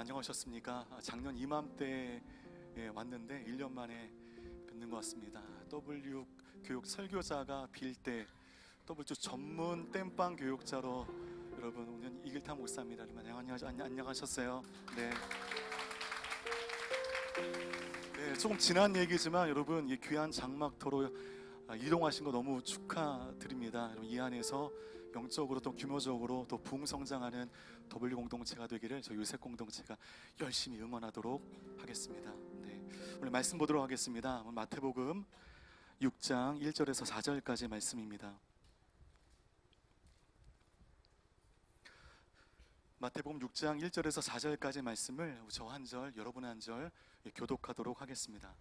안녕하셨습니까? 작년 이맘때에 왔는데 1년 만에 뵙는 것 같습니다. W 교육 설교자가 빌 때 W 전문 땜빵 교육자로 여러분 오늘 이길타 목사입니다. 여러분 안녕하셨어요? 네. 네, 조금 지난 얘기지만 여러분 이 귀한 장막터로 이동하신 거 너무 축하드립니다. 여러분 이 안에서 영적으로 또 규모적으로 또 부흥성장하는 W 공동체가 되기를 저희 요셉 공동체가 열심히 응원하도록 하겠습니다. 네, 오늘 말씀 보도록 하겠습니다. 마태복음 6장 1절에서 4절까지 말씀입니다. 마태복음 6장 1절에서 4절까지 말씀을 저 한 절, 여러분 한 절 교독하도록 하겠습니다.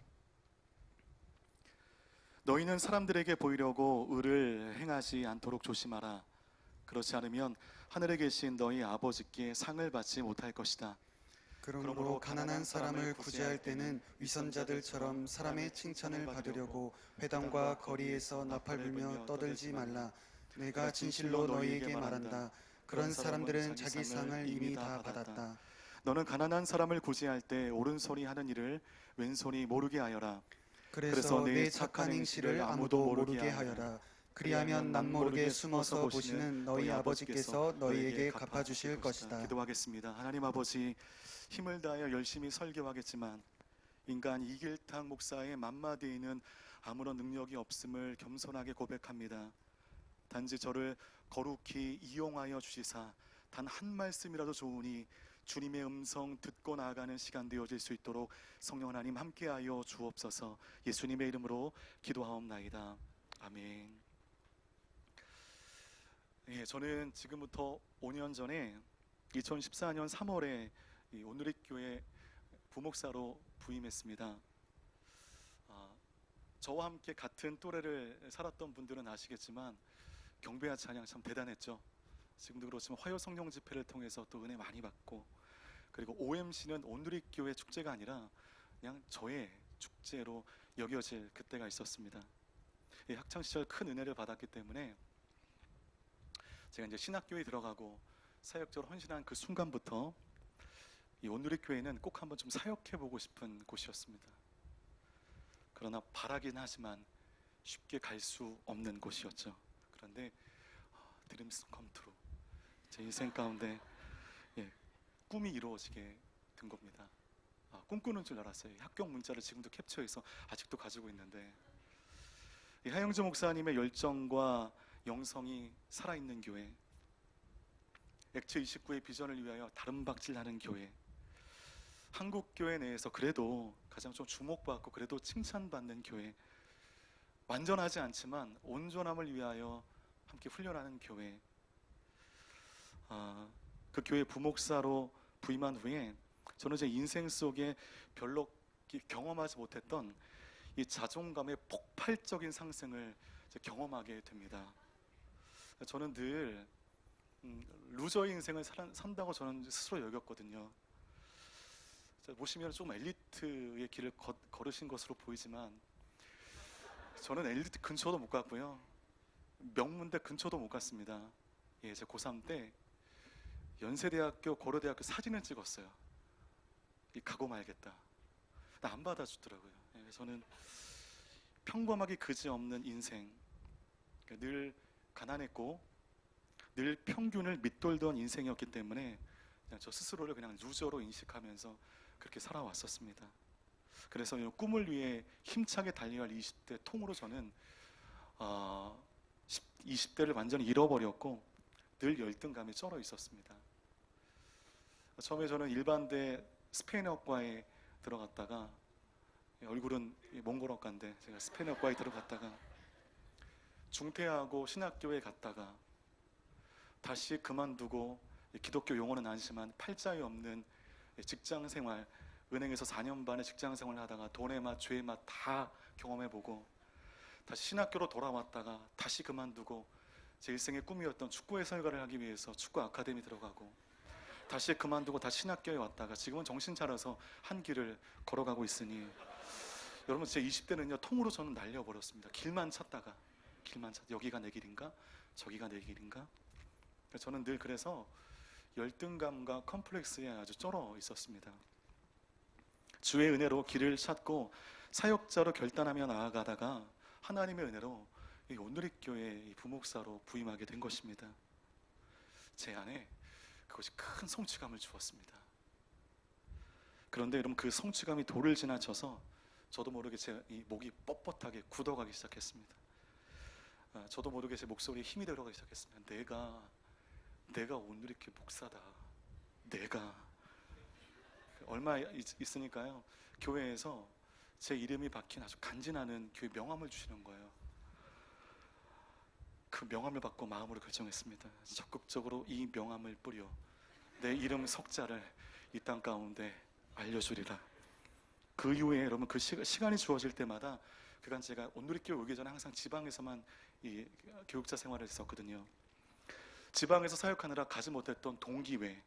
너희는 사람들에게 보이려고 의를 행하지 않도록 조심하라. 그렇지 않으면 하늘에 계신 너희 아버지께 상을 받지 못할 것이다. 그러므로 가난한 사람을 구제할 때는 위선자들처럼 사람의 칭찬을 받으려고 회당과 거리에서 나팔 불며 떠들지 말라. 내가 진실로 너희에게 말한다. 그런 사람들은 자기 상을 이미 다 받았다. 너는 가난한 사람을 구제할 때 오른손이 하는 일을 왼손이 모르게 하여라. 그래서 내 착한 행실을 아무도 모르게 하여라. 그리하면 남모르게 숨어서 보시는 너희 아버지께서 너희에게 갚아주실 것이다. 기도하겠습니다. 하나님 아버지, 힘을 다하여 열심히 설교하겠지만 인간 이길탁 목사의 맘마디에는 아무런 능력이 없음을 겸손하게 고백합니다. 단지 저를 거룩히 이용하여 주시사 단 한 말씀이라도 좋으니 주님의 음성 듣고 나아가는 시간 되어질 수 있도록 성령 하나님 함께하여 주옵소서. 예수님의 이름으로 기도하옵나이다. 아멘. 저는 지금부터 5년 전에 2014년 3월에 오늘의 교회 부목사로 부임했습니다. 저와 함께 같은 또래를 살았던 분들은 아시겠지만 경배와 찬양 참 대단했죠. 지금도 그렇지만 화요 성령 집회를 통해서 또 은혜 많이 받고, 그리고 OMC는 오늘의 교회 축제가 아니라 그냥 저의 축제로 여겨질 그때가 있었습니다. 학창 시절 큰 은혜를 받았기 때문에 제가 이제 신학교에 들어가고 사역적으로 헌신한 그 순간부터 이 오늘의 교회는 꼭 한번 좀 사역해보고 싶은 곳이었습니다. 그러나 바라긴 하지만 쉽게 갈 수 없는 곳이었죠. 그런데 드림스 컴 트루, 제 인생 가운데 꿈이 이루어지게 된 겁니다. 꿈꾸는 줄 알았어요. 합격 문자를 지금도 캡처해서 아직도 가지고 있는데, 하영주 목사님의 열정과 영성이 살아있는 교회, 액체 29의 비전을 위하여 다름박질하는 교회, 한국교회 내에서 그래도 가장 좀 주목받고 그래도 칭찬받는 교회, 완전하지 않지만 온전함을 위하여 함께 훈련하는 교회, 그 교회 부목사로 부임한 후에 저는 제 인생 속에 별로 경험하지 못했던 이 자존감의 폭발적인 상승을 경험하게 됩니다. 저는 늘 루저 인생을 산다고 저는 스스로 여겼거든요. 보시면 좀 엘리트의 길을 걸으신 것으로 보이지만 저는 엘리트 근처도 못 갔고요, 명문대 근처도 못 갔습니다. 제 고3 때 연세대학교, 고려대학교 사진을 찍었어요. 가고 말겠다. 안 받아주더라고요. 저는 평범하게 그지없는 인생, 늘 가난했고 늘 평균을 밑돌던 인생이었기 때문에 그냥 저 스스로를 그냥 루저로 인식하면서 그렇게 살아왔었습니다. 그래서 꿈을 위해 힘차게 달려갈 20대 통으로 저는 20대를 완전히 잃어버렸고 늘 열등감에 쩔어 있었습니다. 처음에 저는 일반대 스페인어과에 들어갔다가, 얼굴은 몽골어과인데 제가 스페인어과에 들어갔다가 중퇴하고 신학교에 갔다가 다시 그만두고, 기독교 용어는 아니지만 팔자에 없는 직장생활, 은행에서 4년 반의 직장생활을 하다가 돈의 맛, 죄의 맛 다 경험해보고 다시 신학교로 돌아왔다가 다시 그만두고 제 일생의 꿈이었던 축구 해설가를 하기 위해서 축구 아카데미 들어가고 다시 그만두고 다시 신학교에 왔다가 지금은 정신 차려서 한 길을 걸어가고 있으니, 여러분 제 20대는요 통으로 저는 날려버렸습니다. 길만 찾다가 여기가 내 길인가 저기가 내 길인가. 저는 늘 그래서 열등감과 컴플렉스에 아주 쩔어 있었습니다. 주의 은혜로 길을 찾고 사역자로 결단하며 나아가다가 하나님의 은혜로 이 온누리교회 부목사로 부임하게 된 것입니다. 제 안에 그것이 큰 성취감을 주었습니다. 그런데 여러분, 그 성취감이 도를 지나쳐서 저도 모르게 제 이 목이 뻣뻣하게 굳어가기 시작했습니다. 저도 모르게 제 목소리에 힘이 들어가기 시작했습니다. 내가 온누리교회 목사다. 내가 얼마 있으니까요, 교회에서 제 이름이 박힌 아주 간지나는 교회 명함을 주시는 거예요. 그 명함을 받고 마음으로 결정했습니다. 적극적으로 이 명함을 뿌려 내 이름 석자를 이 땅 가운데 알려주리라. 그 이후에 여러분, 그 시간이 주어질 때마다, 그간 제가 온누리교회 오기 전에 항상 지방에서만 이 교육자 생활을 했었거든요. 지방에서 사역하느라 가지 못했던 동기회,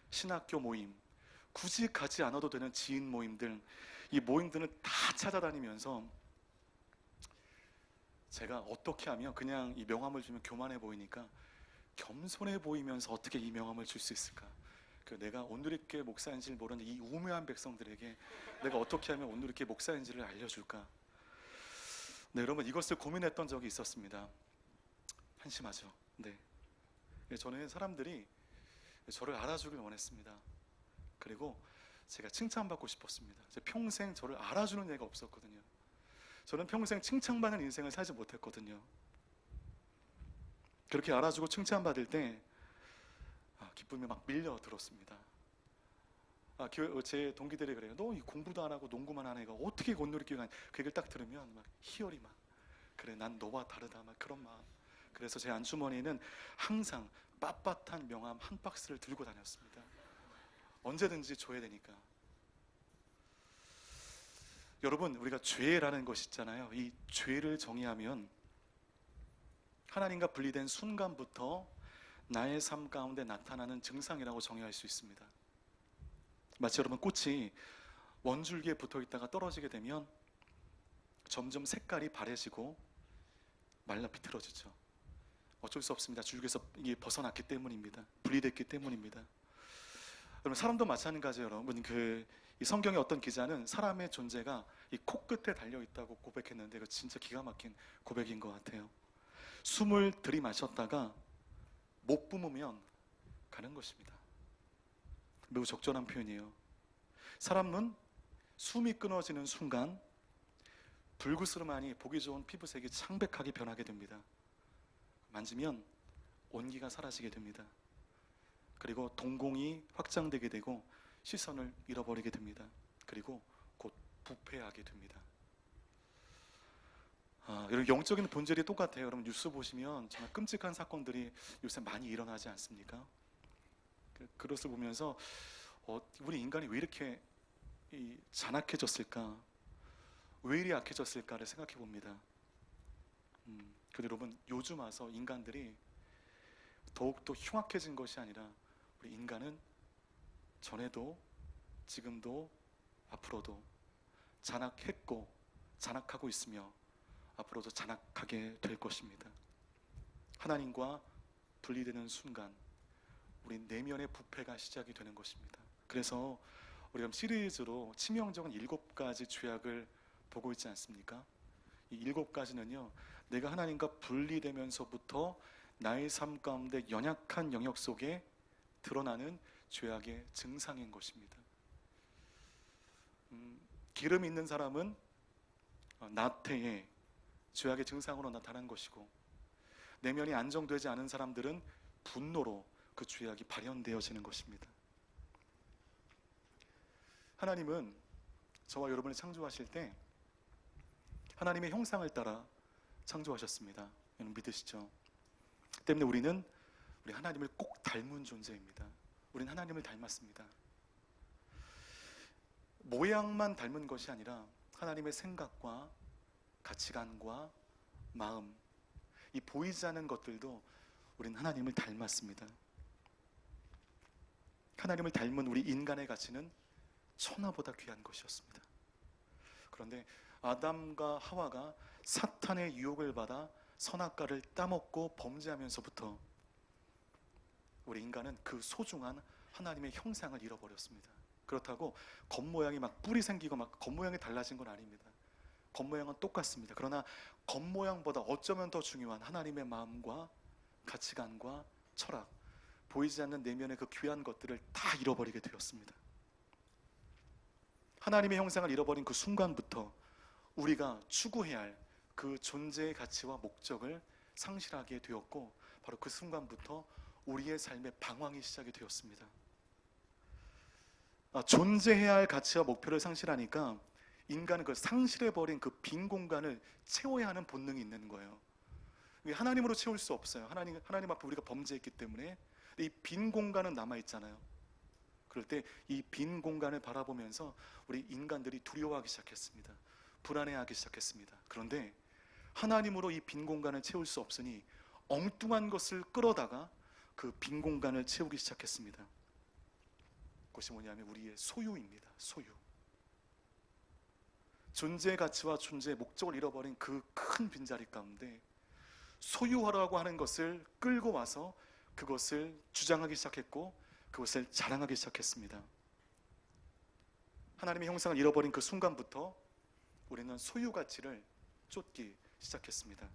신학교 모임, 굳이 가지 않아도 되는 지인 모임들, 이 모임들을 다 찾아다니면서 제가 어떻게 하면 그냥 이 명함을 주면 교만해 보이니까 겸손해 보이면서 어떻게 이 명함을 줄 수 있을까? 내가 온누리교회 목사인지를 모르는 이 우매한 백성들에게 내가 어떻게 하면 온누리교회 목사인지를 알려줄까? 네, 여러분, 이것을 고민했던 적이 있었습니다. 한심하죠. 네, 저는 사람들이 저를 알아주길 원했습니다. 그리고 제가 칭찬받고 싶었습니다. 평생 저를 알아주는 애가 없었거든요. 저는 평생 칭찬받는 인생을 살지 못했거든요. 그렇게 알아주고 칭찬받을 때 기쁨이 막 밀려들었습니다. 제 동기들이 그래요. 너 이 공부도 안 하고 농구만 하는 애가 어떻게 온누리교회 가냐. 그 얘기를 딱 들으면 막 희열이 막, 그래 난 너와 다르다, 막 그런 마음. 그래서 제 안주머니에는 항상 빳빳한 명함 한 박스를 들고 다녔습니다. 언제든지 줘야 되니까. 여러분, 우리가 죄라는 것이 있잖아요. 이 죄를 정의하면 하나님과 분리된 순간부터 나의 삶 가운데 나타나는 증상이라고 정의할 수 있습니다. 마치 여러분, 꽃이 원줄기에 붙어 있다가 떨어지게 되면 점점 색깔이 바래지고 말라 비틀어지죠. 어쩔 수 없습니다. 줄기에서 이게 벗어났기 때문입니다. 분리됐기 때문입니다. 여러분, 사람도 마찬가지예요. 여러분, 이 성경의 어떤 기자는 사람의 존재가 이 코끝에 달려 있다고 고백했는데, 이거 진짜 기가 막힌 고백인 것 같아요. 숨을 들이마셨다가 못 뿜으면 가는 것입니다. 매우 적절한 표현이에요. 사람은 숨이 끊어지는 순간 불구스름하니 보기 좋은 피부색이 창백하게 변하게 됩니다. 만지면 온기가 사라지게 됩니다. 그리고 동공이 확장되게 되고 시선을 잃어버리게 됩니다. 그리고 곧 부패하게 됩니다. 여러분, 영적인 본질이 똑같아요. 여러분, 뉴스 보시면 정말 끔찍한 사건들이 요새 많이 일어나지 않습니까? 그것을 보면서 우리 인간이 왜 이렇게 잔악해졌을까? 왜 이리 약해졌을까를 생각해 봅니다. 근데 여러분, 요즘 와서 인간들이 더욱더 흉악해진 것이 아니라, 우리 인간은 전에도 지금도 앞으로도 잔악했고 잔악하고 있으며 앞으로도 잔악하게 될 것입니다. 하나님과 분리되는 순간 우리 내면의 부패가 시작이 되는 것입니다. 그래서 우리가 시리즈로 치명적인 7가지 죄악을 보고 있지 않습니까? 이 7가지는요, 내가 하나님과 분리되면서부터 나의 삶 가운데 연약한 영역 속에 드러나는 죄악의 증상인 것입니다. 기름 있는 사람은 나태에 죄악의 증상으로 나타난 것이고, 내면이 안정되지 않은 사람들은 분노로 그 죄악이 발현되어지는 것입니다. 하나님은 저와 여러분을 창조하실 때 하나님의 형상을 따라 창조하셨습니다. 여러분 믿으시죠? 때문에 우리는 우리 하나님을 꼭 닮은 존재입니다. 우리는 하나님을 닮았습니다. 모양만 닮은 것이 아니라 하나님의 생각과 가치관과 마음, 이 보이지 않는 것들도 우리는 하나님을 닮았습니다. 하나님을 닮은 우리 인간의 가치는 천하보다 귀한 것이었습니다. 그런데 아담과 하와가 사탄의 유혹을 받아 선악과를 따먹고 범죄하면서부터 우리 인간은 그 소중한 하나님의 형상을 잃어버렸습니다. 그렇다고 겉모양이 막 뿔이 생기고 막 겉모양이 달라진 건 아닙니다. 겉모양은 똑같습니다. 그러나 겉모양보다 어쩌면 더 중요한 하나님의 마음과 가치관과 철학, 보이지 않는 내면의 그 귀한 것들을 다 잃어버리게 되었습니다. 하나님의 형상을 잃어버린 그 순간부터 우리가 추구해야 할 그 존재의 가치와 목적을 상실하게 되었고, 바로 그 순간부터 우리의 삶의 방황이 시작이 되었습니다. 존재해야 할 가치와 목표를 상실하니까 인간은 그 상실해버린 그 빈 공간을 채워야 하는 본능이 있는 거예요. 하나님으로 채울 수 없어요. 하나님 앞에 우리가 범죄했기 때문에. 이 빈 공간은 남아있잖아요. 그럴 때 이 빈 공간을 바라보면서 우리 인간들이 두려워하기 시작했습니다. 불안해하기 시작했습니다. 그런데 하나님으로 이 빈 공간을 채울 수 없으니 엉뚱한 것을 끌어다가 그 빈 공간을 채우기 시작했습니다. 그것이 뭐냐면 우리의 소유입니다. 소유. 존재의 가치와 존재의 목적을 잃어버린 그 큰 빈자리 가운데 소유하라고 하는 것을 끌고 와서 그것을 주장하기 시작했고, 그것을 자랑하기 시작했습니다. 하나님의 형상을 잃어버린 그 순간부터 우리는 소유 가치를 쫓기 시작했습니다.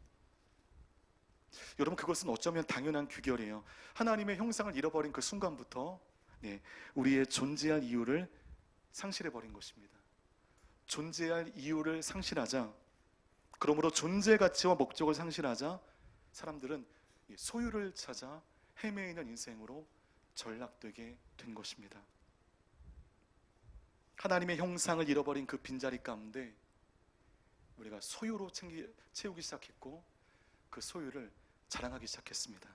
여러분, 그것은 어쩌면 당연한 규결이에요. 하나님의 형상을 잃어버린 그 순간부터 우리의 존재할 이유를 상실해버린 것입니다. 존재할 이유를 상실하자, 그러므로 존재 가치와 목적을 상실하자 사람들은 소유를 찾아 헤매이는 인생으로 전락되게 된 것입니다. 하나님의 형상을 잃어버린 그 빈자리 가운데 우리가 소유로 채우기 시작했고, 그 소유를 자랑하기 시작했습니다.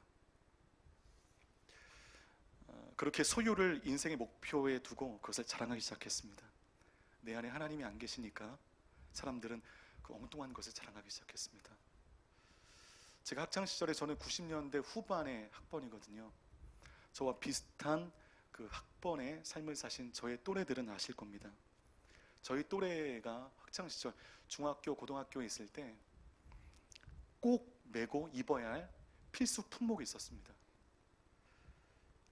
그렇게 소유를 인생의 목표에 두고 그것을 자랑하기 시작했습니다. 내 안에 하나님이 안 계시니까 사람들은 그 엉뚱한 것을 자랑하기 시작했습니다. 제가 학창시절에, 저는 90년대 후반의 학번이거든요. 저와 비슷한 그 학번의 삶을 사신 저의 또래들은 아실 겁니다. 저희 또래가 학창시절 중학교, 고등학교에 있을 때 꼭 메고 입어야 할 필수 품목이 있었습니다.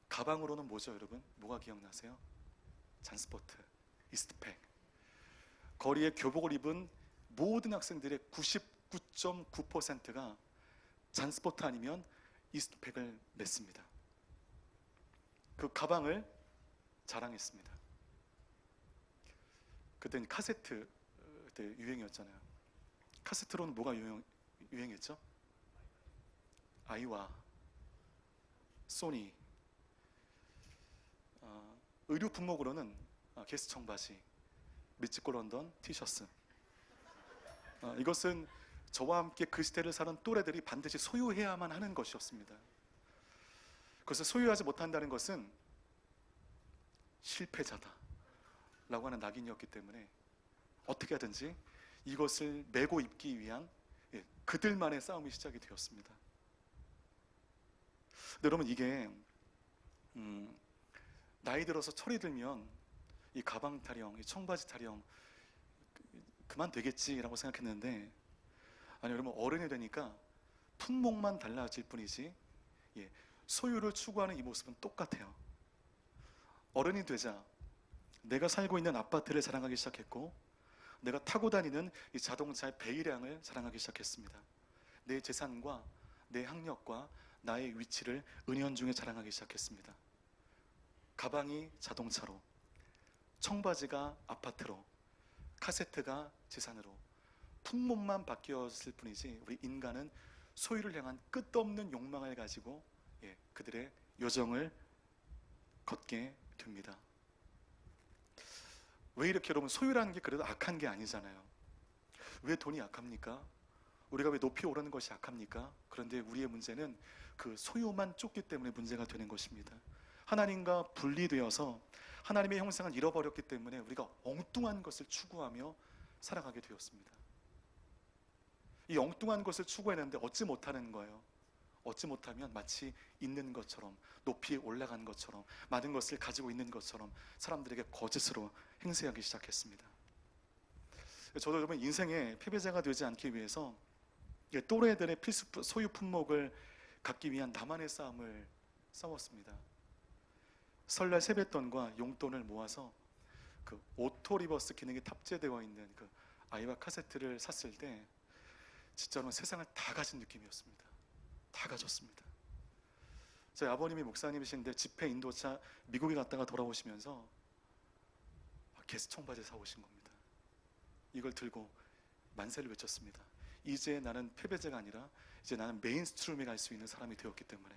가방으로는 뭐죠, 여러분? 뭐가 기억나세요? 잔스포트, 이스트팩. 거리에 교복을 입은 모든 학생들의 99.9%가 잔스포트 아니면 이스트팩을 맸습니다. 그 가방을 자랑했습니다. 그때는 카세트 그때 유행이었잖아요. 카세트로는 뭐가 유행했죠? 아이와, 소니. 의류 품목으로는 게스 청바지, 미츠코 런던 티셔츠. 이것은 저와 함께 그 시대를 사는 또래들이 반드시 소유해야만 하는 것이었습니다. 그것을 소유하지 못한다는 것은 실패자다 라고 하는 낙인이었기 때문에 어떻게 하든지 이것을 메고 입기 위한 그들만의 싸움이 시작이 되었습니다. 근데 여러분, 이게 나이 들어서 철이 들면 이 가방 타령, 이 청바지 타령 그만 되겠지라고 생각했는데, 아니 여러분, 어른이 되니까 품목만 달라질 뿐이지 소유를 추구하는 이 모습은 똑같아요. 어른이 되자 내가 살고 있는 아파트를 자랑하기 시작했고, 내가 타고 다니는 이 자동차의 배기량을 자랑하기 시작했습니다. 내 재산과 내 학력과 나의 위치를 은연중에 자랑하기 시작했습니다. 가방이 자동차로, 청바지가 아파트로, 카세트가 재산으로 품목만 바뀌었을 뿐이지 우리 인간은 소유를 향한 끝없는 욕망을 가지고 그들의 여정을 걷게 됩니다. 왜 이렇게, 여러분, 소유라는 게 그래도 악한 게 아니잖아요. 왜 돈이 악합니까? 우리가 왜 높이 오르는 것이 악합니까? 그런데 우리의 문제는 그 소유만 쫓기 때문에 문제가 되는 것입니다. 하나님과 분리되어서 하나님의 형상을 잃어버렸기 때문에 우리가 엉뚱한 것을 추구하며 살아가게 되었습니다. 이 엉뚱한 것을 추구했는데 얻지 못하는 거예요. 얻지 못하면 마치 있는 것처럼, 높이 올라간 것처럼, 많은 것을 가지고 있는 것처럼 사람들에게 거짓으로 행세하기 시작했습니다. 저도 여러분, 인생의 패배자가 되지 않기 위해서 또래들의 필수 소유 품목을 갖기 위한 나만의 싸움을 싸웠습니다. 설날 세뱃돈과 용돈을 모아서 그 오토 리버스 기능이 탑재되어 있는 그 아이와 카세트를 샀을 때 진짜로 세상을 다 가진 느낌이었습니다. 다 가졌습니다. 저희 아버님이 목사님이신데 집회 인도차 미국에 갔다가 돌아오시면서 게스 청바지 사오신 겁니다. 이걸 들고 만세를 외쳤습니다. 이제 나는 패배자가 아니라 이제 나는 메인스트림에 갈 수 있는 사람이 되었기 때문에.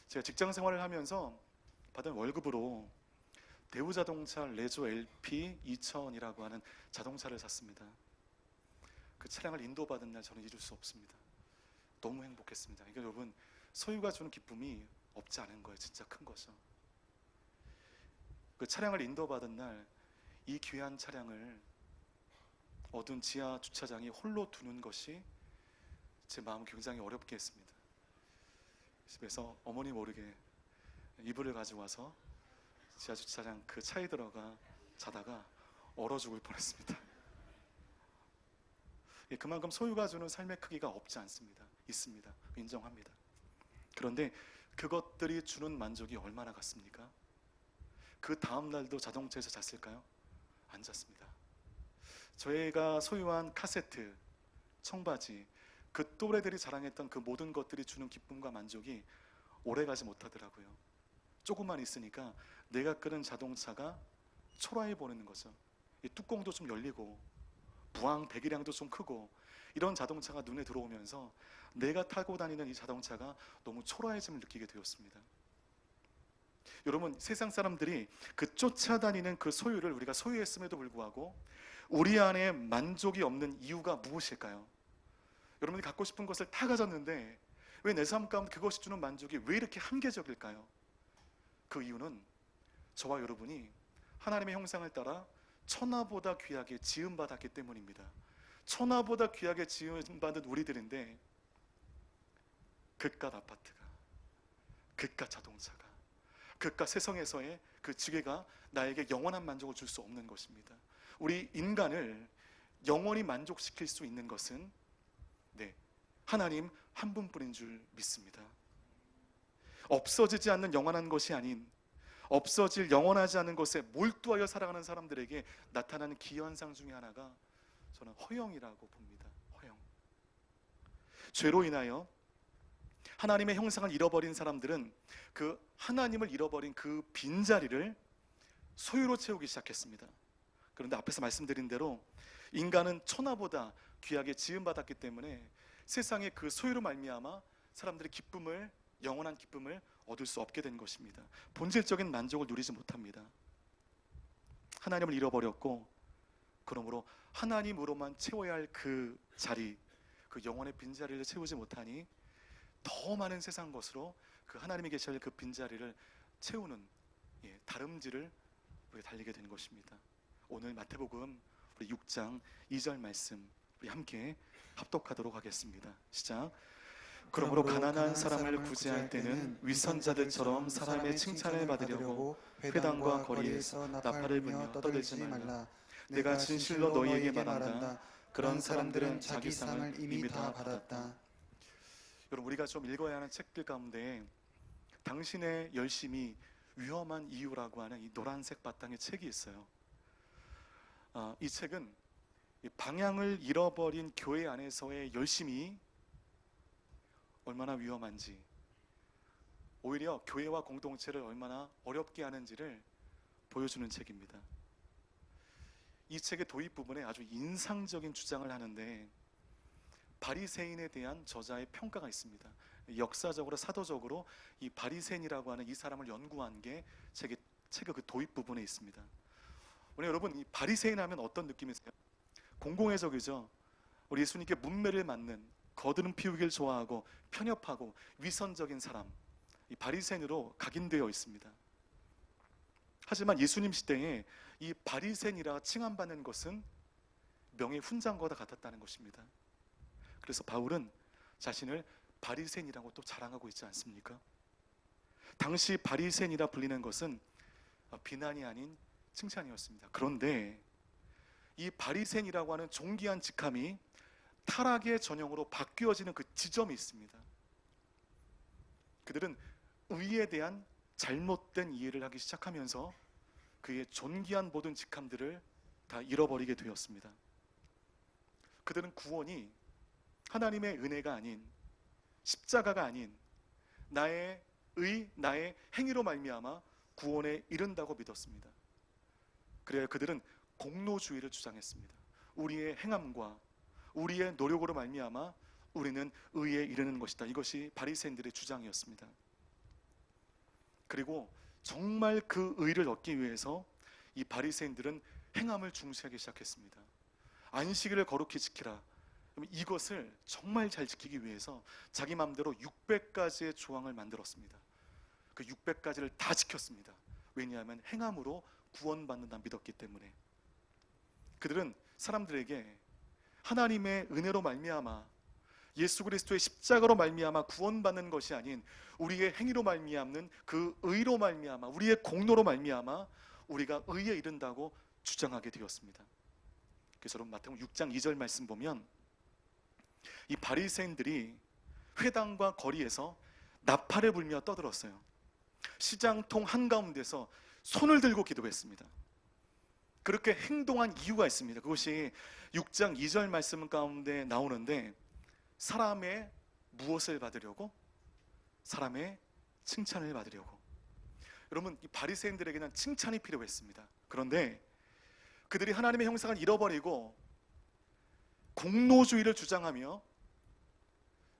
제가 직장 생활을 하면서 받은 월급으로 대우자동차 레조 LP 2000이라고 하는 자동차를 샀습니다. 그 차량을 인도받은 날 저는 잊을 수 없습니다. 너무 행복했습니다. 이게 여러분, 소유가 주는 기쁨이 없지 않은 거예요. 진짜 큰 거죠. 그 차량을 인도받은 날 이 귀한 차량을 어두운 지하 주차장에 홀로 두는 것이 제 마음을 굉장히 어렵게 했습니다. 집에서 어머니 모르게 이불을 가지고 와서 지하 주차장 그 차에 들어가 자다가 얼어 죽을 뻔했습니다. 그만큼 소유가 주는 삶의 크기가 없지 않습니다. 있습니다. 인정합니다. 그런데 그것들이 주는 만족이 얼마나 같습니까? 그 다음 날도 자동차에서 잤을까요? 안 잤습니다. 저희가 소유한 카세트, 청바지, 그 또래들이 자랑했던 그 모든 것들이 주는 기쁨과 만족이 오래가지 못하더라고요. 조금만 있으니까 내가 끄는 자동차가 초라해 보이는 거죠. 이 뚜껑도 좀 열리고 부항 배기량도 좀 크고 이런 자동차가 눈에 들어오면서 내가 타고 다니는 이 자동차가 너무 초라해짐을 느끼게 되었습니다. 여러분, 세상 사람들이 그 쫓아다니는 그 소유를 우리가 소유했음에도 불구하고 우리 안에 만족이 없는 이유가 무엇일까요? 여러분이 갖고 싶은 것을 다 가졌는데 왜 내 삶 가운데 그것이 주는 만족이 왜 이렇게 한계적일까요? 그 이유는 저와 여러분이 하나님의 형상을 따라 천하보다 귀하게 지음받았기 때문입니다. 천하보다 귀하게 지음받은 우리들인데 그깟 아파트가, 그깟 자동차가, 그깟 세상에서의 그 지게가 나에게 영원한 만족을 줄 수 없는 것입니다. 우리 인간을 영원히 만족시킬 수 있는 것은 하나님 한 분뿐인 줄 믿습니다. 없어지지 않는 영원한 것이 아닌 없어질 영원하지 않은 것에 몰두하여 살아가는 사람들에게 나타나는 기현상 중에 하나가 저는 허영이라고 봅니다. 허영. 죄로 인하여 하나님의 형상을 잃어버린 사람들은 그 하나님을 잃어버린 그 빈자리를 소유로 채우기 시작했습니다. 그런데 앞에서 말씀드린 대로 인간은 천하보다 귀하게 지음받았기 때문에 세상의 그 소유로 말미암아 사람들이 기쁨을, 영원한 기쁨을 얻을 수 없게 된 것입니다. 본질적인 만족을 누리지 못합니다. 하나님을 잃어버렸고 그러므로 하나님으로만 채워야 할 그 자리, 그 영혼의 빈자리를 채우지 못하니 더 많은 세상 것으로 그 하나님이 계셔야 할 그 빈자리를 채우는 다름질을 우리가 달리게 된 것입니다. 오늘 마태복음 우리 6장 2절 말씀 우리 함께 합독하도록 하겠습니다. 시작. 그러므로 가난한 사람을 구제할 때는 위선자들처럼 사람의 칭찬을 받으려고 회당과 거리에서 나팔을 불며 떠들지 말라. 내가 진실로 너희에게 말한다. 그런 사람들은 자기 상을 이미 다 받았다. 여러분, 우리가 좀 읽어야 하는 책들 가운데 당신의 열심이 위험한 이유라고 하는 이 노란색 바탕의 책이 있어요. 이 책은 방향을 잃어버린 교회 안에서의 열심이 얼마나 위험한지, 오히려 교회와 공동체를 얼마나 어렵게 하는지를 보여주는 책입니다. 이 책의 도입 부분에 아주 인상적인 주장을 하는데 바리새인에 대한 저자의 평가가 있습니다. 역사적으로 사도적으로 이 바리새인이라고 하는 이 사람을 연구한 게 책의 그 도입 부분에 있습니다. 오늘 여러분, 이 바리새인 하면 어떤 느낌이세요? 공공의적이죠. 우리 예수님께 문매를 맞는, 거드름 피우기를 좋아하고 편협하고 위선적인 사람, 이 바리새인으로 각인되어 있습니다. 하지만 예수님 시대에 이 바리새인이라 칭함받는 것은 명예 훈장과도 같았다는 것입니다. 그래서 바울은 자신을 바리새인이라고 또 자랑하고 있지 않습니까? 당시 바리새인이라 불리는 것은 비난이 아닌 칭찬이었습니다. 그런데 이 바리새인이라고 하는 존귀한 직함이 타락의 전형으로 바뀌어지는 그 지점이 있습니다. 그들은 의에 대한 잘못된 이해를 하기 시작하면서 그의 존귀한 모든 직함들을 다 잃어버리게 되었습니다. 그들은 구원이 하나님의 은혜가 아닌, 십자가가 아닌 나의 행위로 말미암아 구원에 이른다고 믿었습니다. 그래야 그들은 공로주의를 주장했습니다. 우리의 행함과 우리의 노력으로 말미암아 우리는 의에 이르는 것이다. 이것이 바리새인들의 주장이었습니다. 그리고 정말 그 의를 얻기 위해서 이 바리새인들은 행함을 중시하기 시작했습니다. 안식일을 거룩히 지키라. 이것을 정말 잘 지키기 위해서 자기 마음대로 600가지의 조항을 만들었습니다. 그 600가지를 다 지켰습니다. 왜냐하면 행함으로 구원받는다 믿었기 때문에. 그들은 사람들에게 하나님의 은혜로 말미암아 예수 그리스도의 십자가로 말미암아 구원받는 것이 아닌 우리의 행위로 말미암는 그 의로 말미암아 우리의 공로로 말미암아 우리가 의에 이른다고 주장하게 되었습니다. 그래서 여러분 마태복음 6장 2절 말씀 보면 이 바리새인들이 회당과 거리에서 나팔을 불며 떠들었어요. 시장통 한가운데서 손을 들고 기도했습니다. 그렇게 행동한 이유가 있습니다. 그것이 6장 2절 말씀 가운데 나오는데 사람의 무엇을 받으려고? 사람의 칭찬을 받으려고. 여러분 이 바리새인들에게는 칭찬이 필요했습니다. 그런데 그들이 하나님의 형상을 잃어버리고 공로주의를 주장하며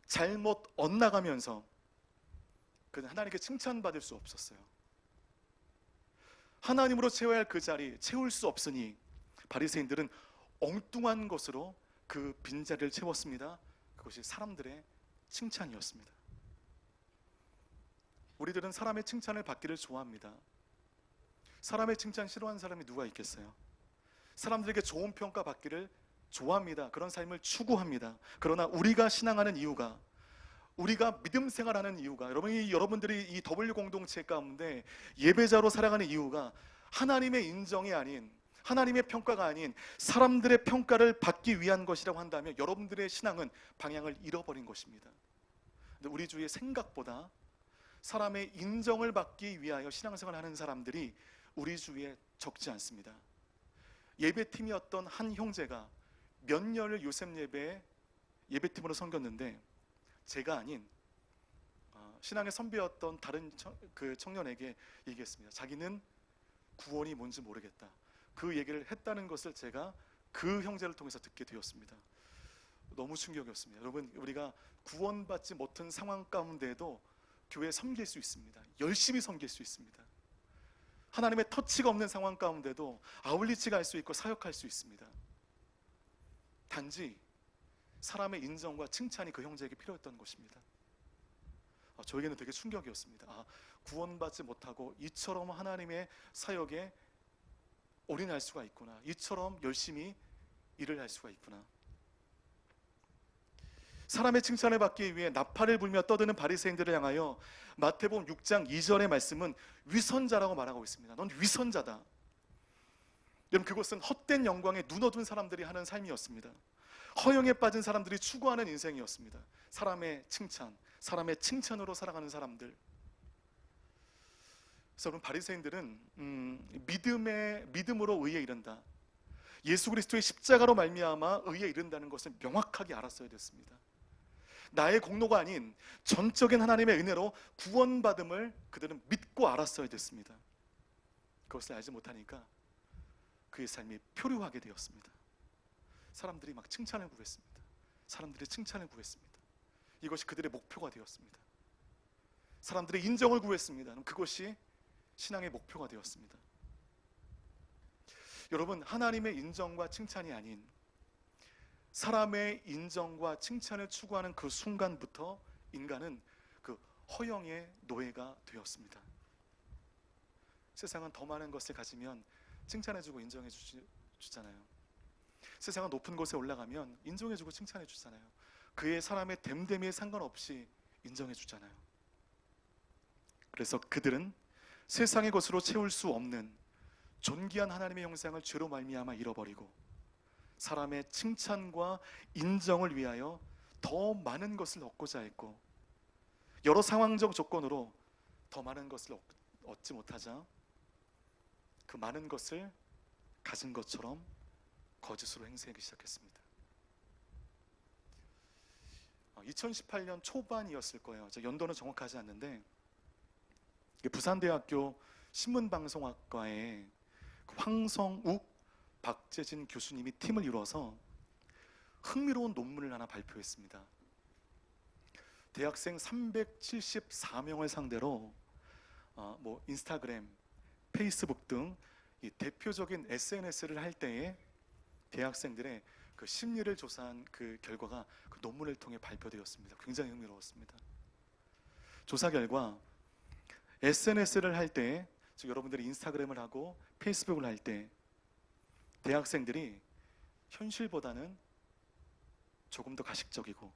잘못 엇나가면서 그는 하나님께 칭찬받을 수 없었어요. 하나님으로 채워야 할 그 자리 채울 수 없으니 바리새인들은 엉뚱한 것으로 그 빈자리를 채웠습니다. 그것이 사람들의 칭찬이었습니다. 우리들은 사람의 칭찬을 받기를 좋아합니다. 사람의 칭찬 싫어하는 사람이 누가 있겠어요? 사람들에게 좋은 평가 받기를 좋아합니다. 그런 삶을 추구합니다. 그러나 우리가 신앙하는 이유가, 우리가 믿음 생활하는 이유가, 여러분들이 이 W 공동체 가운데 예배자로 살아가는 이유가 하나님의 인정이 아닌, 하나님의 평가가 아닌 사람들의 평가를 받기 위한 것이라고 한다면 여러분들의 신앙은 방향을 잃어버린 것입니다. 근데 우리 주위의 생각보다 사람의 인정을 받기 위하여 신앙생활을 하는 사람들이 우리 주위에 적지 않습니다. 예배팀이었던 한 형제가 몇 년을 요셉 예배팀으로 섬겼는데 제가 아닌 신앙의 선배였던 다른 그 청년에게 얘기했습니다. 자기는 구원이 뭔지 모르겠다. 그 얘기를 했다는 것을 제가 그 형제를 통해서 듣게 되었습니다. 너무 충격이었습니다. 여러분 우리가 구원받지 못한 상황 가운데에도 교회에 섬길 수 있습니다. 열심히 섬길 수 있습니다. 하나님의 터치가 없는 상황 가운데도 아울리치가 할 수 있고 사역할 수 있습니다. 단지 사람의 인정과 칭찬이 그 형제에게 필요했던 것입니다. 저에게는 되게 충격이었습니다. 구원받지 못하고 이처럼 하나님의 사역에 올인할 수가 있구나. 이처럼 열심히 일을 할 수가 있구나. 사람의 칭찬을 받기 위해 나팔을 불며 떠드는 바리새인들을 향하여 마태복음 6장 2절의 말씀은 위선자라고 말하고 있습니다. 넌 위선자다. 여러분 그것은 헛된 영광에 눈 어두운 사람들이 하는 삶이었습니다. 허영에 빠진 사람들이 추구하는 인생이었습니다. 사람의 칭찬으로 살아가는 사람들. 그래서 여러분 바리새인들은 믿음으로 의에 이른다. 예수 그리스도의 십자가로 말미암아 의에 이른다는 것을 명확하게 알았어야 됐습니다. 나의 공로가 아닌 전적인 하나님의 은혜로 구원받음을 그들은 믿고 알았어야 됐습니다. 그것을 알지 못하니까 그의 삶이 표류하게 되었습니다. 사람들이 막 칭찬을 구했습니다. 사람들이 칭찬을 구했습니다. 이것이 그들의 목표가 되었습니다. 사람들의 인정을 구했습니다. 그것이 신앙의 목표가 되었습니다. 여러분 하나님의 인정과 칭찬이 아닌 사람의 인정과 칭찬을 추구하는 그 순간부터 인간은 그 허영의 노예가 되었습니다. 세상은 더 많은 것을 가지면 칭찬해주고 인정해주잖아요. 세상은 높은 곳에 올라가면 인정해주고 칭찬해주잖아요. 그의 사람의 됨됨이에 상관없이 인정해주잖아요. 그래서 그들은 세상의 것으로 채울 수 없는 존귀한 하나님의 형상을 죄로 말미암아 잃어버리고 사람의 칭찬과 인정을 위하여 더 많은 것을 얻고자 했고 여러 상황적 조건으로 더 많은 것을 얻지 못하자 그 많은 것을 가진 것처럼 거짓으로 행세하기 시작했습니다. 2018년 초반이었을 거예요. 연도는 정확하지 않는데 부산대학교 신문방송학과에 황성욱, 박재진 교수님이 팀을 이루어서 흥미로운 논문을 하나 발표했습니다. 대학생 374명을 상대로 인스타그램, 페이스북 등 이 대표적인 SNS를 할 때에 대학생들의 그 심리를 조사한 그 결과가 그 논문을 통해 발표되었습니다. 굉장히 흥미로웠습니다. 조사 결과 SNS를 할 때, 즉 여러분들이 인스타그램을 하고 페이스북을 할 때 대학생들이 현실보다는 조금 더 가식적이고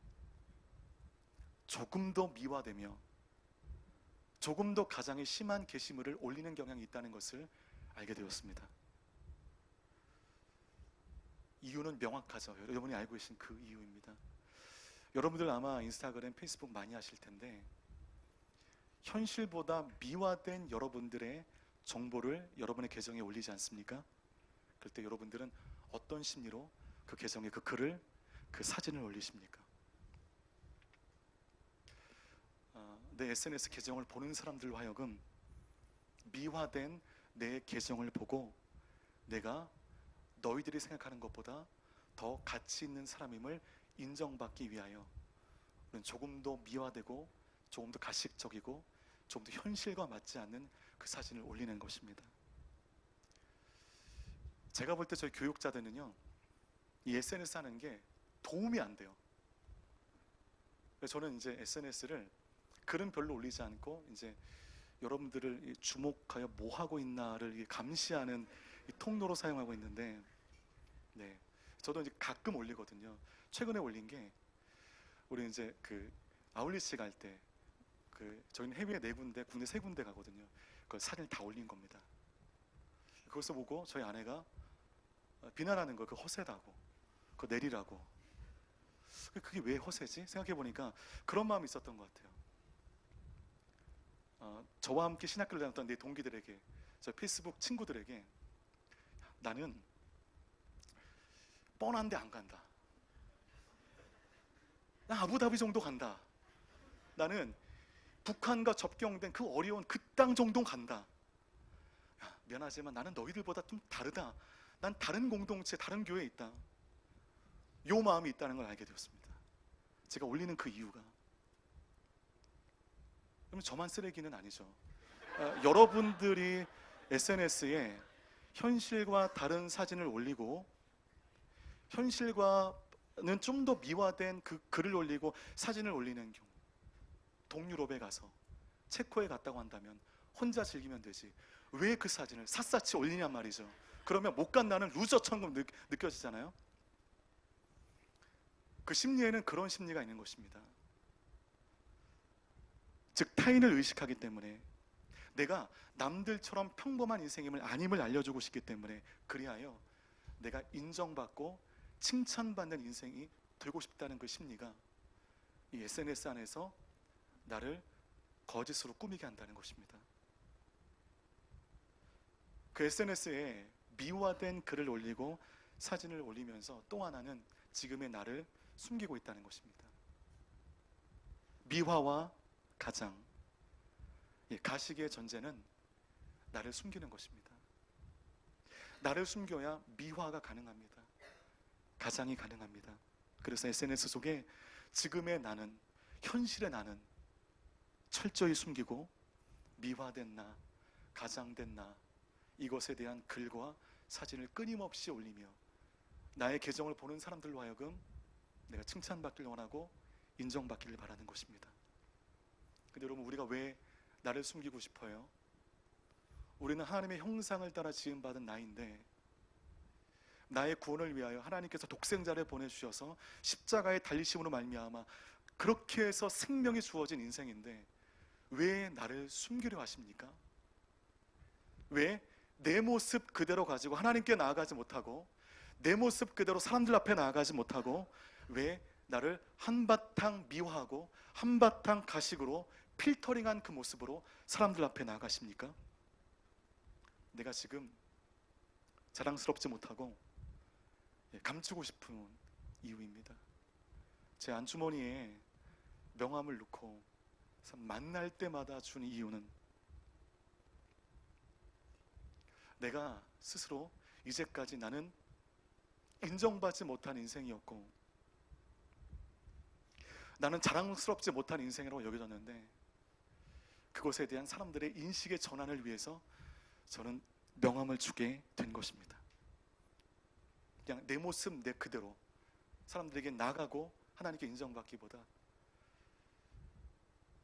조금 더 미화되며 조금 더 가장의 심한 게시물을 올리는 경향이 있다는 것을 알게 되었습니다. 이유는 명확하죠. 여러분이 알고 계신 그 이유입니다. 여러분들 아마 인스타그램, 페이스북 많이 하실 텐데 현실보다 미화된 여러분들의 정보를 여러분의 계정에 올리지 않습니까? 그럴 때 여러분들은 어떤 심리로 그 계정에 그 글을, 그 사진을 올리십니까? 내 SNS 계정을 보는 사람들로 하여금 미화된 내 계정을 보고 내가 너희들이 생각하는 것보다 더 가치 있는 사람임을 인정받기 위하여 조금 더 미화되고 조금 더 가식적이고 조금 더 현실과 맞지 않는 그 사진을 올리는 것입니다. 제가 볼 때 저희 교육자들은요, 이 SNS 하는 게 도움이 안 돼요. 그래서 저는 이제 SNS를 글은 별로 올리지 않고 이제 여러분들을 주목하여 뭐 하고 있나를 감시하는 이 통로로 사용하고 있는데, 네, 저도 이제 가끔 올리거든요. 최근에 올린 게 우리 이제 그 아울리치 갈 때 저희는 해외 4군데, 국내 3군데 가거든요. 그 사진을 다 올린 겁니다. 그것을 보고 저희 아내가 비난하는 거, 그 허세다고, 그거 내리라고. 그게 왜 허세지? 생각해 보니까 그런 마음이 있었던 것 같아요. 저와 함께 신학교를 다녔던 내 동기들에게, 저 페이스북 친구들에게 나는 뻔한 데 안 간다. 나 아부다비 정도 간다. 나는 북한과 접경된 그 어려운 그 땅 정도 간다. 미안하지만 나는 너희들보다 좀 다르다. 난 다른 공동체, 다른 교회에 있다. 요 마음이 있다는 걸 알게 되었습니다. 제가 올리는 그 이유가, 그러면 저만 쓰레기는 아니죠. 여러분들이 SNS에 현실과 다른 사진을 올리고 현실과는 좀 더 미화된 그 글을 올리고 사진을 올리는 경우, 동유럽에 가서 체코에 갔다고 한다면 혼자 즐기면 되지 왜 그 사진을 샅샅이 올리냔 말이죠. 그러면 못 간 나는 루저처럼 느껴지잖아요. 그 심리에는 그런 심리가 있는 것입니다. 즉 타인을 의식하기 때문에, 내가 남들처럼 평범한 인생임을 아님을 알려주고 싶기 때문에, 그리하여 내가 인정받고 칭찬받는 인생이 되고 싶다는 그 심리가 이 SNS 안에서 나를 거짓으로 꾸미게 한다는 것입니다. 그 SNS에 미화된 글을 올리고 사진을 올리면서 또 하나는 지금의 나를 숨기고 있다는 것입니다. 미화와 가장, 가식의 전제는 나를 숨기는 것입니다. 나를 숨겨야 미화가 가능합니다. 가장이 가능합니다. 그래서 SNS 속에 지금의 나는, 현실의 나는 철저히 숨기고 미화된 나, 가장된 나, 이것에 대한 글과 사진을 끊임없이 올리며 나의 계정을 보는 사람들로 하여금 내가 칭찬받기를 원하고 인정받기를 바라는 것입니다. 근데 여러분, 우리가 왜 나를 숨기고 싶어요? 우리는 하나님의 형상을 따라 지음받은 나인데, 나의 구원을 위하여 하나님께서 독생자를 보내주셔서 십자가에 달리심으로 말미암아 그렇게 해서 생명이 주어진 인생인데 왜 나를 숨기려 하십니까? 왜 내 모습 그대로 가지고 하나님께 나아가지 못하고, 내 모습 그대로 사람들 앞에 나아가지 못하고, 왜 나를 한바탕 미화하고 한바탕 가식으로 필터링한 그 모습으로 사람들 앞에 나아가십니까? 내가 지금 자랑스럽지 못하고 감추고 싶은 이유입니다. 제 안주머니에 명함을 넣고 만날 때마다 주는 이유는 내가 스스로 이제까지 나는 인정받지 못한 인생이었고 나는 자랑스럽지 못한 인생이라고 여겨졌는데 그것에 대한 사람들의 인식의 전환을 위해서 저는 명함을 주게 된 것입니다. 그냥 내 모습 내 그대로 사람들에게 나가고 하나님께 인정받기보다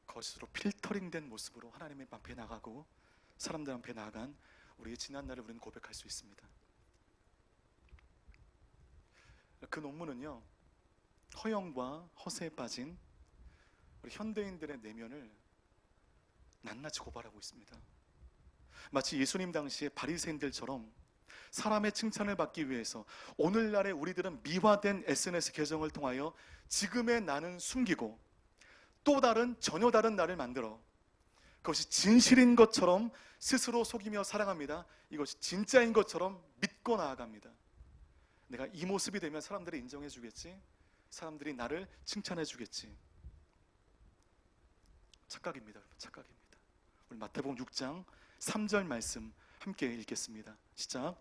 거짓으로 필터링된 모습으로 하나님 앞에 나가고 사람들 앞에 나아간 우리의 지난 날을 우리는 고백할 수 있습니다. 그 논문은요, 허영과 허세에 빠진 우리 현대인들의 내면을 낱낱이 고발하고 있습니다. 마치 예수님 당시의 바리새인들처럼 사람의 칭찬을 받기 위해서 오늘날의 우리들은 미화된 SNS 계정을 통하여 지금의 나는 숨기고 또 다른 전혀 다른 나를 만들어 그것이 진실인 것처럼 스스로 속이며 살아갑니다. 이것이 진짜인 것처럼 믿고 나아갑니다. 내가 이 모습이 되면 사람들이 인정해 주겠지, 사람들이 나를 칭찬해 주겠지. 착각입니다, 여러분. 착각입니다. 우리 마태복음 6장 3절 말씀 함께 읽겠습니다. 시작.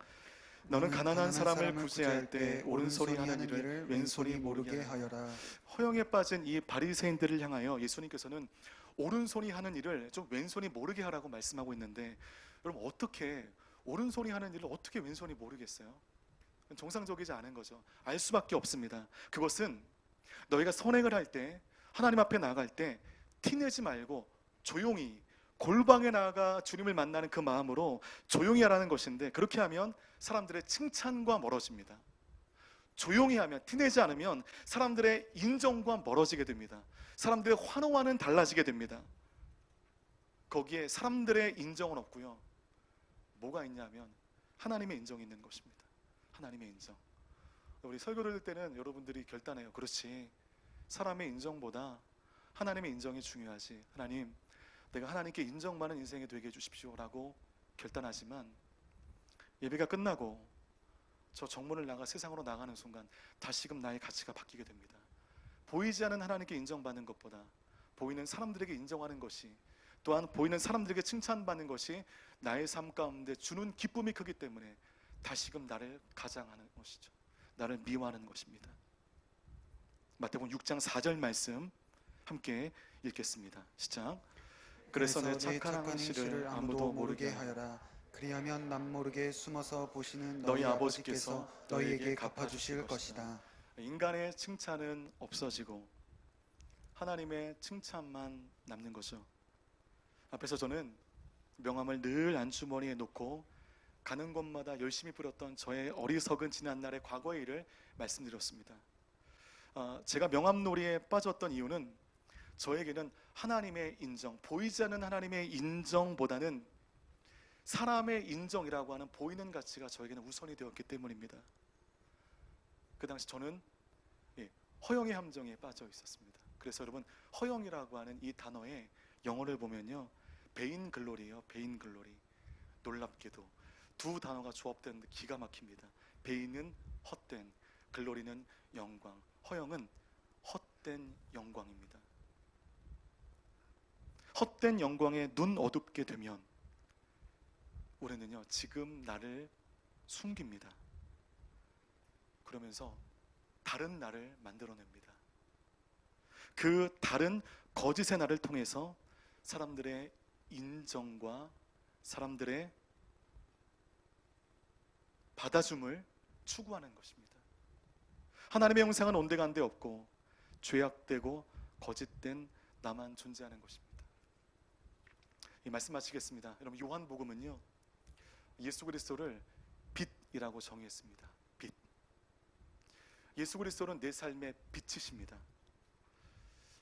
너는 가난한 사람을 구제할 때 옳은소리 하는 일을 왼손이 모르게 하여라. 허영에 빠진 이 바리새인들을 향하여 예수님께서는 오른손이 하는 일을 좀 왼손이 모르게 하라고 말씀하고 있는데, 여러분 어떻게 오른손이 하는 일을 어떻게 왼손이 모르겠어요? 정상적이지 않은 거죠. 알 수밖에 없습니다. 그것은 너희가 선행을 할 때, 하나님 앞에 나아갈 때 티내지 말고 조용히 골방에 나아가 주님을 만나는 그 마음으로 조용히 하라는 것인데, 그렇게 하면 사람들의 칭찬과 멀어집니다. 조용히 하면, 티내지 않으면 사람들의 인정과 멀어지게 됩니다. 사람들의 환호와는 달라지게 됩니다. 거기에 사람들의 인정은 없고요, 뭐가 있냐면 하나님의 인정이 있는 것입니다. 하나님의 인정. 우리 설교를 할 때는 여러분들이 결단해요. 그렇지, 사람의 인정보다 하나님의 인정이 중요하지. 하나님, 내가 하나님께 인정받는 인생이 되게 해주십시오 라고 결단하지만, 예배가 끝나고 저 정문을 나가 세상으로 나가는 순간 다시금 나의 가치가 바뀌게 됩니다. 보이지 않는 하나님께 인정받는 것보다 보이는 사람들에게 인정하는 것이, 또한 보이는 사람들에게 칭찬받는 것이 나의 삶 가운데 주는 기쁨이 크기 때문에 다시금 나를 가장하는 것이죠. 나를 미워하는 것입니다. 마태복음 6장 4절 말씀 함께 읽겠습니다. 시작. 그래서 내 착한 행실을 아무도 모르게 하여라. 그리하면 남 모르게 숨어서 보시는 너희 아버지께서 너희에게 갚아주실 것이다. 인간의 칭찬은 없어지고 하나님의 칭찬만 남는 거죠. 앞에서 저는 명함을 늘 안주머니에 놓고 가는 곳마다 열심히 뿌렸던 저의 어리석은 지난날의 과거의 일을 말씀드렸습니다. 제가 명함놀이에 빠졌던 이유는 저에게는 하나님의 인정, 보이지 않는 하나님의 인정보다는 사람의 인정이라고 하는 보이는 가치가 저에게는 우선이 되었기 때문입니다. 그 당시 저는 허영의 함정에 빠져 있었습니다. 그래서 여러분, 허영이라고 하는 이 단어의 영어를 보면요, 베인 글로리예요. 베인 글로리. 놀랍게도 두 단어가 조합되는데 기가 막힙니다. 베인은 헛된, 글로리는 영광. 허영은 헛된 영광입니다. 헛된 영광에 눈 어둡게 되면 우리는요, 지금 나를 숨깁니다. 그러면서 다른 나를 만들어냅니다. 그 다른 거짓의 나를 통해서 사람들의 인정과 사람들의 받아줌을 추구하는 것입니다. 하나님의 형상은 온데간데 없고 죄악되고 거짓된 나만 존재하는 것입니다. 이 말씀 마치겠습니다. 여러분, 요한복음은요, 예수 그리스도를 빛이라고 정의했습니다. 빛. 예수 그리스도는 내 삶의 빛이십니다.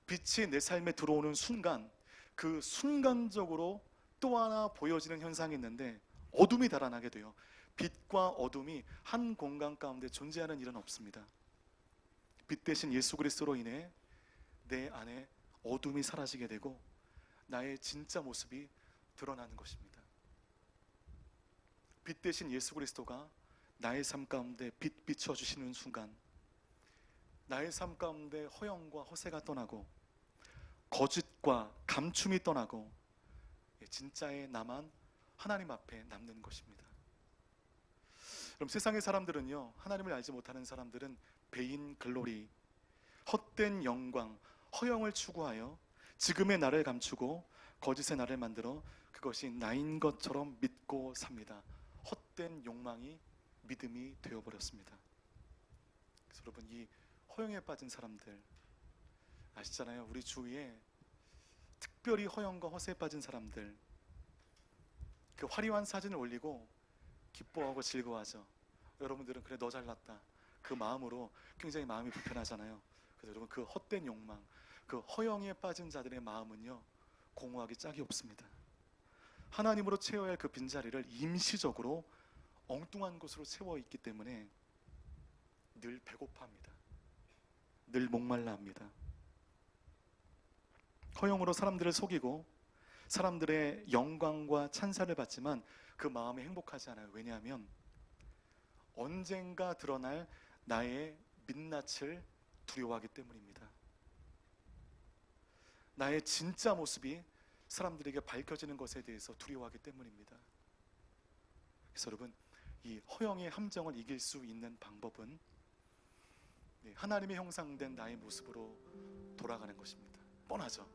빛이 내 삶에 들어오는 순간, 그 순간적으로 또 하나 보여지는 현상이 있는데 어둠이 달아나게 돼요. 빛과 어둠이 한 공간 가운데 존재하는 일은 없습니다. 빛 대신 예수 그리스도로 인해 내 안에 어둠이 사라지게 되고 나의 진짜 모습이 드러나는 것입니다. 빛 대신 예수 그리스도가 나의 삶 가운데 빛 비춰주시는 순간, 나의 삶 가운데 허영과 허세가 떠나고 거짓과 감춤이 떠나고 진짜의 나만 하나님 앞에 남는 것입니다. 그럼 세상의 사람들은요, 하나님을 알지 못하는 사람들은 배인 글로리, 헛된 영광, 허영을 추구하여 지금의 나를 감추고 거짓의 나를 만들어 그것이 나인 것처럼 믿고 삽니다. 헛된 욕망이 믿음이 되어버렸습니다. 그래서 여러분, 이 허영에 빠진 사람들 아시잖아요. 우리 주위에 특별히 허영과 허세에 빠진 사람들, 그 화려한 사진을 올리고 기뻐하고 즐거워하죠. 여러분들은 그래 너 잘났다 그 마음으로 굉장히 마음이 불편하잖아요. 그래서 여러분, 그 헛된 욕망, 그 허영에 빠진 자들의 마음은요, 공허하기 짝이 없습니다. 하나님으로 채워야 할 그 빈자리를 임시적으로 엉뚱한 곳으로 채워 있기 때문에 늘 배고파합니다. 늘 목말라합니다. 허영으로 사람들을 속이고 사람들의 영광과 찬사를 받지만 그 마음이 행복하지 않아요. 왜냐하면 언젠가 드러날 나의 민낯을 두려워하기 때문입니다. 나의 진짜 모습이 사람들에게 밝혀지는 것에 대해서 두려워하기 때문입니다. 그래서 여러분, 이 허영의 함정을 이길 수 있는 방법은 하나님의 형상된 나의 모습으로 돌아가는 것입니다. 뻔하죠.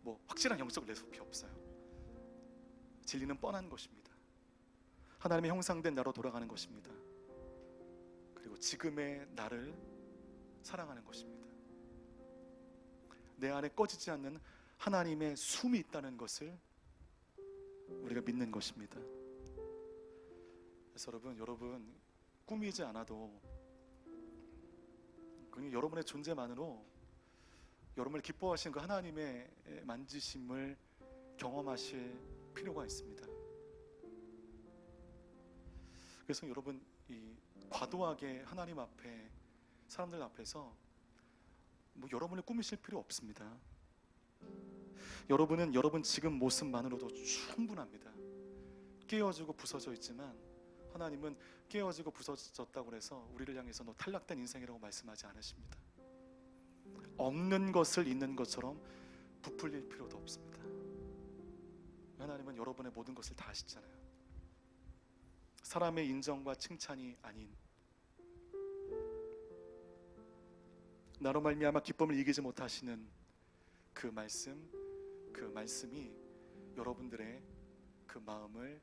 뭐 확실한 영적 레시피 없어요. 진리는 뻔한 것입니다. 하나님의 형상된 나로 돌아가는 것입니다. 그리고 지금의 나를 사랑하는 것입니다. 내 안에 꺼지지 않는 하나님의 숨이 있다는 것을 우리가 믿는 것입니다. 그래서 여러분 꾸미지 않아도 그냥 여러분의 존재만으로 여러분을 기뻐하시는 그 하나님의 만지심을 경험하실 필요가 있습니다. 그래서 여러분, 이 과도하게 하나님 앞에, 사람들 앞에서 뭐 여러분을 꾸미실 필요 없습니다. 여러분은 여러분 지금 모습만으로도 충분합니다. 깨어지고 부서져 있지만 하나님은 깨어지고 부서졌다고 해서 우리를 향해서 너 탈락된 인생이라고 말씀하지 않으십니다. 없는 것을 있는 것처럼 부풀릴 필요도 없습니다. 하나님은 여러분의 모든 것을 다 아시잖아요. 사람의 인정과 칭찬이 아닌 나로 말미암아 기쁨을 이기지 못하시는 그 말씀이 여러분들의 그 마음을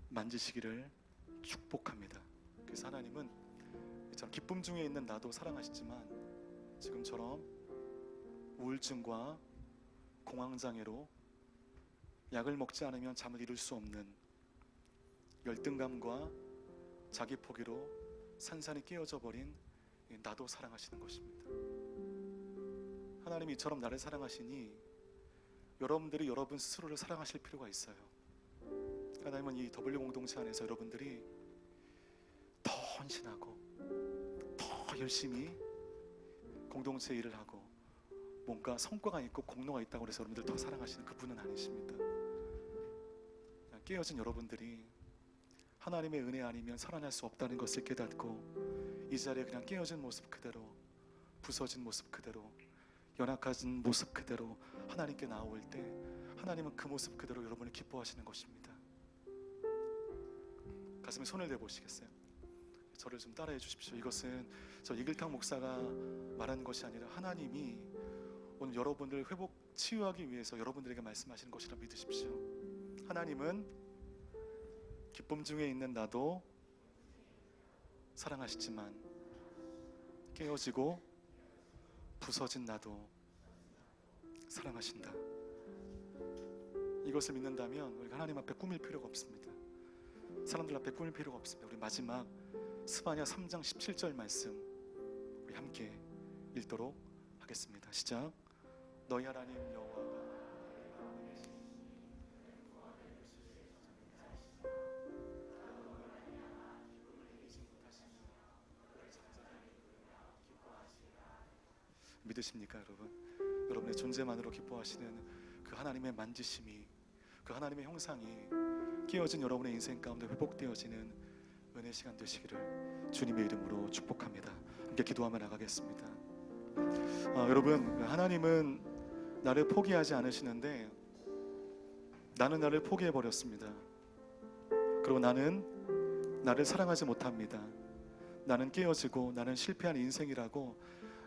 만지시기를 축복합니다. 그래서 하나님은 참 기쁨 중에 있는 나도 사랑하시지만 지금처럼 우울증과 공황장애로 약을 먹지 않으면 잠을 이룰 수 없는 열등감과 자기 포기로 산산이 깨어져 버린 나도 사랑하시는 것입니다. 하나님이 이처럼 나를 사랑하시니 여러분들이 여러분 스스로를 사랑하실 필요가 있어요. 하나님은 이 W 공동체 안에서 여러분들이 더 헌신하고 더 열심히 공동체 일을 하고 뭔가 성과가 있고 공로가 있다고 해서 여러분들 더 사랑하시는 그분은 아니십니다. 깨어진 여러분들이 하나님의 은혜 아니면 살아날 수 없다는 것을 깨닫고 이 자리에 그냥 깨어진 모습 그대로, 부서진 모습 그대로, 연약해진 모습 그대로 하나님께 나올 때 하나님은 그 모습 그대로 여러분을 기뻐하시는 것입니다. 가슴에 손을 대보시겠어요? 저를 좀 따라해 주십시오. 이것은 저 이글탕 목사가 말하는 것이 아니라 하나님이 오늘 여러분을 회복 치유하기 위해서 여러분들에게 말씀하시는 것이라 믿으십시오. 하나님은 기쁨 중에 있는 나도 사랑하시지만 깨어지고 부서진 나도 사랑하신다. 이것을 믿는다면 우리가 하나님 앞에 꾸밀 필요가 없습니다. 사람들 앞에 꾸밀 필요가 없습니다. 우리 마지막 스바냐 3장 17절 말씀 우리 함께 읽도록 하겠습니다. 시작. 너희 하나님 여호와가 믿으십니까 여러분? 여러분의 존재만으로 기뻐하시는 그 하나님의 만지심이, 그 하나님의 형상이 깨어진 여러분의 인생 가운데 회복되어지는 은혜 시간 되시기를 주님의 이름으로 축복합니다. 함께 기도하며 나가겠습니다. 여러분, 하나님은 나를 포기하지 않으시는데 나는 나를 포기해 버렸습니다. 그리고 나는 나를 사랑하지 못합니다. 나는 깨어지고 나는 실패한 인생이라고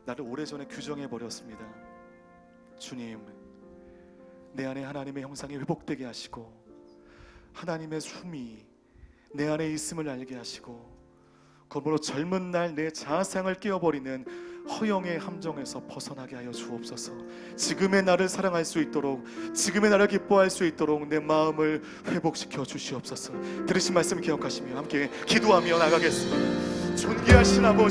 나를 오래전에 규정해 버렸습니다. 주님, 내 안에 하나님의 형상이 회복되게 하시고 하나님의 숨이 내 안에 있음을 알게 하시고 그러므로 젊은 날 내 자아상을 깨어버리는 허영의 함정에서 벗어나게 하여 주옵소서. 지금의 나를 사랑할 수 있도록, 지금의 나를 기뻐할 수 있도록 내 마음을 회복시켜 주시옵소서. 들으신 말씀 기억하시며 함께 기도하며 나가겠습니다. 존귀하신 아버지,